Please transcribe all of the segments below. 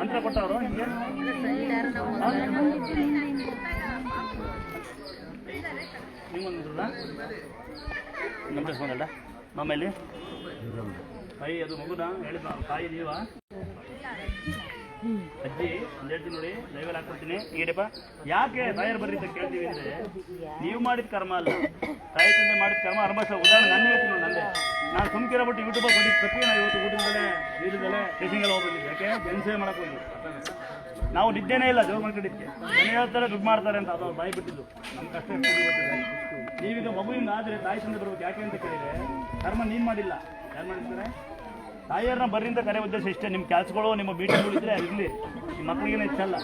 ಮಂತ್ರ ಕೊಟ್ಟವರು ನಿಮಗೆ ನಿಮ್ಮೊಂದು ನಂಬಿಸ್ಕೊಂಡಲ್ಲ ಆಮೇಲೆ ತಾಯಿ ಅದು ಮಗುನ ಹೇಳಿದ ತಾಯಿ ನೀವ ಅಜ್ಜಿ ಒಂದು ಹೇಳ್ತೀನಿ ನೋಡಿ ಲೈವಲ್ಲಿ ಹಾಕ್ಕೊಡ್ತೀನಿ ಈಗಪ್ಪ ಯಾಕೆ ತಾಯರ್ ಬರ್ರಿ ಅಂತ ಕೇಳ್ತೀವಿ ಅಂದರೆ ನೀವು ಮಾಡಿದ ಕರ್ಮ ಅಲ್ಲ ತಾಯಿ ತಂದೆ ಮಾಡಿದ ಕರ್ಮ ಅನುಭವಿಸೋ ಉದಾಹರಣೆ ನನ್ನ ಹೇಳ್ತೀನಿ ನೋಡಿ ನಂದೆ ನಾನು ಸುಮ್ಕಿರೋಬಿಟ್ಟು ಯೂಟ್ಯೂಬಲ್ಲಿ ಬಂದಿದ್ದು ತಪ್ಪಿ ನಾವು ಇವತ್ತು ಊಟದಲ್ಲೇ ನೀರಿದ್ದಲ್ಲೇ ಟೆಸ್ಟಿಂಗೆಲ್ಲ ಹೋಗ್ಬಂದಿದ್ದೆ ಯಾಕೆ ಜನಸೇವೆ ಮಾಡಕ್ಕೆ ಹೋಗಿ ನಾವು ನಿದ್ದೆನೇ ಇಲ್ಲ ಜೋರು ಮಾಡ್ಕೊಂಡಿದ್ದೆ ಮನೆ ಹೇಳ್ತಾರೆ ದುಡ್ಡು ಮಾಡ್ತಾರೆ ಅಂತ ಅದು ಬಾಯಿ ಬಿಟ್ಟಿದ್ದು ನಮ್ಮ ಕಷ್ಟ ಗೊತ್ತಿದೆ ನೀವೀಗ ಮಗುವಿಂದ ಆದರೆ ತಾಯಿ ತಂದೆ ಬರ್ಬೇಕು ಯಾಕೆ ಅಂತ ಕೇಳಿದರೆ ಕರ್ಮ ನೀನು ಮಾಡಿಲ್ಲ ಯಾರು ಮಾಡಿರ್ತಾರೆ ತಾಯಿಯವ್ರನ್ನ ಬರ್ರಿಂದ ಕರೆ ಉದ್ದೇಶ ಇಷ್ಟೇ ನಿಮ್ಮ ಕೆಲಸಗಳು ನಿಮ್ಮ ಮೀಟಿಂಗ್ಗಳು ಇದ್ದರೆ ಇರಲಿ ನಿಮ್ಮ ಮಕ್ಕಳಿಗೇನೆ ಇಷ್ಟಲ್ಲ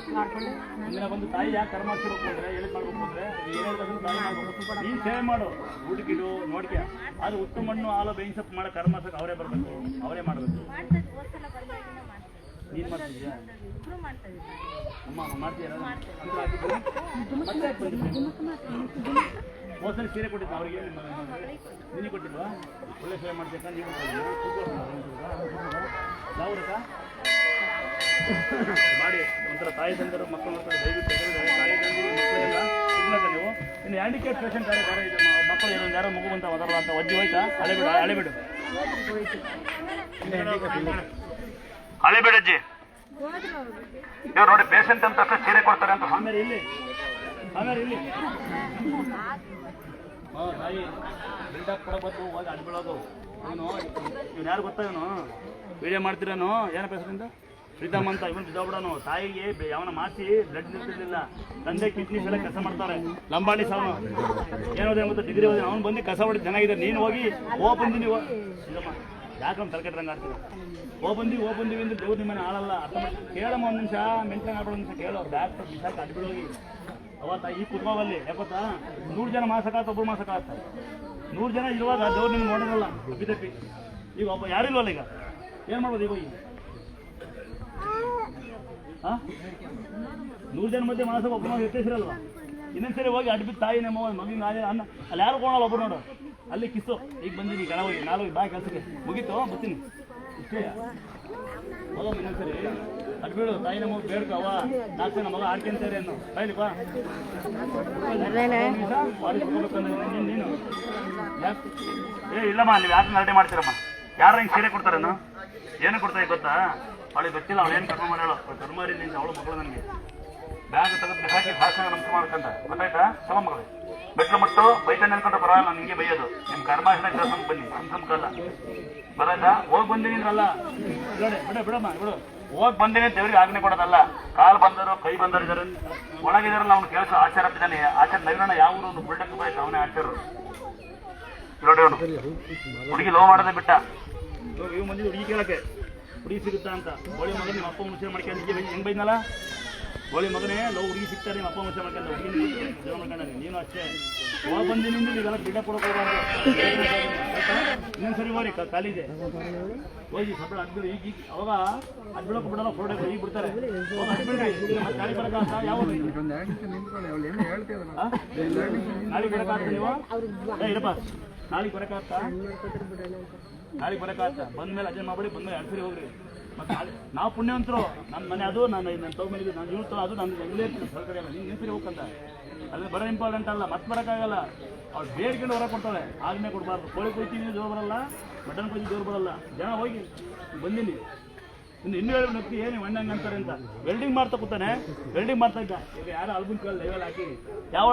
ಮುಂದಿನ ಬಂದು ತಾಯಿ ಯಾಕೆ ಕರ್ಮ ಮಾಡ್ತಿರೋಕೆ ಅಂದರೆ ಎಲ್ಲಿ ಮಾಡ್ಬೇಕು ಅಂದರೆ ಏನು ಹೇಳ್ತಾರೆ ತಾಯಿ ಮಾಡ್ಬೇಕು ನೀನು ಸೇವೆ ಮಾಡು ಊಟಕ್ಕಿಡು ನೋಡ್ಕೆ ಅದು ಉತ್ತು ಮಣ್ಣು ಹಾಲು ಬೇಯಿಸಕ್ಕೆ ಮಾಡೋ ಕರ್ಮಸಕ್ಕೆ ಅವರೇ ಬರಬೇಕು ಅವರೇ ಮಾಡಬೇಕು ನೀನು ಮಾಡ್ತಿದ್ಯಾ ಅಮ್ಮ ಮಾಡ್ತೀಯ ಹೋದ್ಸಲಿ ಸೀರೆ ಕೊಟ್ಟಿದ್ದ ಅವ್ರಿಗೆ ನಿನಗೆ ಕೊಟ್ಟಿಲ್ವಾ ಒಳ್ಳೆ ಸೇವೆ ಮಾಡ್ತೀಯಕ್ಕ ನೀವು ಯಾವ್ದಕ್ಕ ಮಾಡಿ ಒಂಥರ ತಾಯಿ ತಂದರು ಮಕ್ಕಳು ನೋಡ್ತಾರೆ ದಯವಿಟ್ಟು ತಾಯಿ ತಂದಿಗೆ ಮಕ್ಕಳೆಲ್ಲ ಸಿಗ್ಲಕ್ಕ ನೀವು ಇನ್ನು ಹ್ಯಾಂಡಿಕ್ಯಾಪ್ ಪೇಷಂಟ್ ಯಾರು ಮಕ್ಕಳು ಏನೊಂದು ಯಾರೋ ಮಗು ಬಂತ ಮೊದಲ ಅಂತ ಒಜ್ಜಿ ಹೋಯ್ತಾ ಹಳೆಬಿಡು ಹಳೆಬಿಡಜ್ಜಿ ಇವ್ರು ನೋಡಿ ಪೇಷಂಟ್ ಅಂತ ಅಷ್ಟೇ ಸೀರೆ ಕೊಡ್ತಾರೆ ಅಂತ ಆಮೇಲೆ ಇಲ್ಲಿ ತಾಯಿ ಬಿಲ್ಡಪ್ ಕೊಡಬೇಕು ಹೋಗಿ ಅಡ್ಬಿಡೋದು ಇವನು ಯಾರು ಗೊತ್ತಾ ಇವನು ವಿಡಿಯೋ ಮಾಡ್ತಿರೋನು ಏನಪ್ಪ ಹೆಸರಿಂದ ಪ್ರೀತಮ್ ಅಂತ ಇವನು ಬಿದ್ದೋಗ್ಬಿಡೋನು ತಾಯಿಗೆ ಯಾವನ ಮಾಸಿ ಬ್ಲಡ್ ನಿಲ್ತಿರ್ಲಿಲ್ಲ ತಂದೆ ಕಿಡ್ನೀಸ್ ಎಲ್ಲ ಕೆಲಸ ಮಾಡ್ತಾರೆ ಲಂಬಾಣಿ ಸಾವನು ಏನೋದೇ ಮತ್ತು ಡಿಗ್ರಿ ಓದಿ ಅವ್ನು ಬಂದು ಕಸ ಹೊಡಿ ಚೆನ್ನಾಗಿದೆ ನೀನು ಹೋಗಿ ಬಂದಿನಿ ಇಲ್ಲಮ್ಮ ಯಾಕಮ್ಮ ತಲೆಕೆಟ್ಟಂಗೆ ಆಡ್ತೀವಿ ಬಂದಿವಿ ಅಂದ್ರೆ ದೇವ್ರು ನಿಮ್ಮನೆ ಆಳಲ್ಲ ಅರ್ಥ ಮಾಡಿ ಕೇಳಮ್ಮ ಒಂದು ನಿಮಿಷ ಮೆಂಟೇನ್ ಆಗ್ಬಿಡೋ ನಿಮಿಷ ಕೇಳೋ ಡಾಕ್ಟರ್ ಬಿಸಾಕಿ ಅಡ್ಬಿಡೋಗಿ ಅವತ್ತ ಈ ಕುತ್ಕೋವಲ್ಲಿ ಯಾಕೊತ್ತಾ 100 ಜನ ಮಾಸಕ್ಕಾಗ್ತ ಒಬ್ಬರು ಮಾಸಕ್ಕಾಗ್ತ 100 ಜನ ಇರುವಾಗ ದೇವ್ರು ನಿಮ್ಗೆ ನೋಡೋದಲ್ಲ ಅಪ್ಪಿತಪ್ಪಿ ಈಗ ಒಬ್ಬ ಯಾರಿಲ್ವಲ್ಲ ಈಗ ಏನು ಮಾಡ್ಬೋದು ಈಗ ಹೋಗಿ 100 ಜನ ಮಧ್ಯೆ ಮಾಸಕ್ಕೆ ಒಬ್ಬರು ನಾವು ಎತ್ತೇಸಿರಲ್ವ ಇನ್ನೊಂದ್ಸರಿ ಹೋಗಿ ಅಡ್ಬಿಟ್ಟು ತಾಯಿ ನಮ್ಮ ಮಗಿನ ಅನ್ನ ಅಲ್ಲಿ ಯಾರು ಕೊಡೋಲ್ಲ ಒಬ್ಬರು ನೋಡು ಅಲ್ಲಿ ಕಿಸ್ಸು ಈಗ ಬಂದೀನಿ ಗಣ ಹೋಗಿ ನಾಳೆ ಹೋಗಿ ಬಾ ಕೆಲಸಕ್ಕೆ ಮುಗೀತು ಬರ್ತೀನಿ ಇಷ್ಟೇ ಹೋಗೋ ಇನ್ನೊಂದ್ಸರಿ ಅಡ್ಬೇಡು ತಾಯಿ ನಮ್ಮ ಬೇಡ್ಕೊ ಅವ 4 ಜನ ಮಗ ಆಡ್ಕೊಂತಾರೆ ಅನ್ನೋ ಬಾಯ್ಲಿ ಬಾ ನೀನು ಇಲ್ಲಮ್ಮ ನೀವು ಯಾಕೆ ನರಟೆ ಮಾಡ್ತೀರಮ್ಮ ಯಾರು ಹಿಂಗೆ ಸೀರೆ ಕೊಡ್ತಾರೇನು ಏನು ಕೊಡ್ತಾರೆ ಗೊತ್ತಾ ಅವಳಿಗೆ ಗೊತ್ತಿಲ್ಲ ಅವಳು ಏನು ಕರ್ಮ ಮಾಡ್ಯಾಳು ಕರ್ಮಾರಿ ನಿಂತ ಅವಳು ಮಗಳು ನನಗೆ ಬ್ಯಾಗ್ ತೆಗೆದು ಹಾಕಿ ಭಾಷಣ ನಮಸ್ಕಾರ ಮಾಡ್ಕೊಂಡ ಗೊತ್ತಾಯ್ತಾ ಸಮ ಮಗಳು ಬೆಟ್ಲು ಮುಟ್ಟು ಬೈತಾನೆ ಅನ್ಕೊಂಡ್ರೆ ಪರವಾಗಿಲ್ಲ ನಾನು ನಿಮಗೆ ಬೈಯೋದು ನಿಮ್ಮ ಕರ್ಮ ಕೆಲಸ ಬನ್ನಿ ಸಂಕಲ್ಲ ಬರಾಯ್ತಾ ಹೋಗಿ ಬಂದೀನಿ ಅಲ್ಲ ಬಿಡಮ್ಮ ಬಿಡು ಹೋಗಿ ಬಂದೀನಿ ದೇವ್ರಿಗೆ ಆಜ್ಞೆ ಕೊಡೋದಲ್ಲ ಕಾಲು ಬಂದರು ಕೈ ಬಂದರು ಇದಾರೆ ಒಳಗಿದಾರಲ್ಲ ಅವ್ನು ಕೆಲಸ ಆಚಾರ ಇದ್ದಾನೆ ಆಚಾರ ನವೀನ ಯಾವ ಊರು ಒಂದು ಬುಲ್ಡಕ್ ಬೈತ ಅವನೇ ಆಚಾರ ನೋಡಿ ಅವನು ಹುಡುಗಿ ಲೋ ಮಾಡೋದೇ ಬಿಟ್ಟ ಇವ್ ಬಂದಿದ್ದು ಹುಡುಗಿ ಕೇಳಕ್ಕೆ ಹುಡುಗಿ ಸಿಗುತ್ತಾ ಅಂತ ಗೋಳಿ ಮಗನ ನಿಮ್ಮ ಅಪ್ಪ ಮುಚ್ಚೆ ಮಾಡ್ಕೊಂಡು ಹೆಂಗೆ ಬೈದ್ನಲ್ಲ ಗೋಳಿ ಮಗನೇ ಲೋ ಹುಡುಗಿ ಸಿಗ್ತಾರೆ ನಿಮ್ಮ ಅಪ್ಪ ಮುಚ್ಚೆ ಮಾಡ್ಕೊಂಡು ಹುಡುಗಿ ಜೀವ ಮಾಡ್ಕೊಂಡ ನೀನು ಅಷ್ಟೇ ಹೋಗಿ ಬಂದಿನಿ ನೀವೆಲ್ಲ ಬಿಡ ಕೊಡೋಕೆ ಹೋಗ್ಬಾರ್ದು ಇನ್ನೊಂದ್ಸರಿ ಹೋರಿ ಖಾಲಿ ಇದೆ ಹೋಗಿ ಸಪ್ಳ ಅಡ್ಬಿಡು ಈಗ ಅವಾಗ ಅಡ್ಬಿಡೋಕೆ ಬಿಡಲ್ಲ ಫೋಟೋ ಈಗ ಬಿಡ್ತಾರೆ ಗಾಳಿ ಬರಕಾತ ಯಾವ ನಾಳೆ ಬರಕಾತ ನೀವು ಇರಪ್ಪ ನಾಳೆಗೆ ಬರಕಾತ ಬಂದ್ಮೇಲೆ ಅಜಯ್ ಮಾಡ್ಬಿಡಿ ಬಂದ್ಮೇಲೆ 2 ಸರಿ ಹೋಗ್ರಿ ಮತ್ತೆ ನಾವು ಪುಣ್ಯವಂತರು ನನ್ನ ಮನೆ ಅದು ನಾನು ತಗೊಂಡಿದ್ದು ನಾನು ಇವ್ರು ಅದು ನಾನು ಎಲ್ಲೇ ಇರ್ತೀನಿ ಹೊರಗಡೆ ಅಲ್ಲ ನೀನು ಸರಿ ಹೋಗ್ಕಂತ ಅಲ್ಲಿ ಬರೋ ಇಂಪಾರ್ಟೆಂಟ್ ಅಲ್ಲ ಮತ್ತೆ ಬರೋಕ್ಕಾಗಲ್ಲ ಅವ್ರು ಬೇಡ್ಕೊಂಡು ಹೊರ ಕೊಡ್ತಾಳೆ ಆಜ್ಞೆ ಕೊಡಬಾರ್ದು ಕೋಳಿ ಕೊಯ್ತೀವಿ ಜೋರು ಬರಲ್ಲ ಮಟನ್ ಕೊಯ್ತೀವಿ ಜೋರು ಬರಲ್ಲ ಜನ ಹೋಗಿ ಬಂದೀನಿ ಇನ್ನೂ ಹೇಳಿ ನಕ್ತಿ ಏನು ಮಣ್ಣಂಗೆ ಅಂತಾರೆ ಅಂತ ವೆಲ್ಡಿಂಗ್ ಮಾಡ್ತಾ ಕೂತಾನೆ ವೆಲ್ಡಿಂಗ್ ಮಾಡ್ತಾ ಇದ್ದ ಈಗ ಯಾರು ಅಲ್ಬನ್ ಲೈವಲ್ಲಿ ಹಾಕಿ ಯಾವ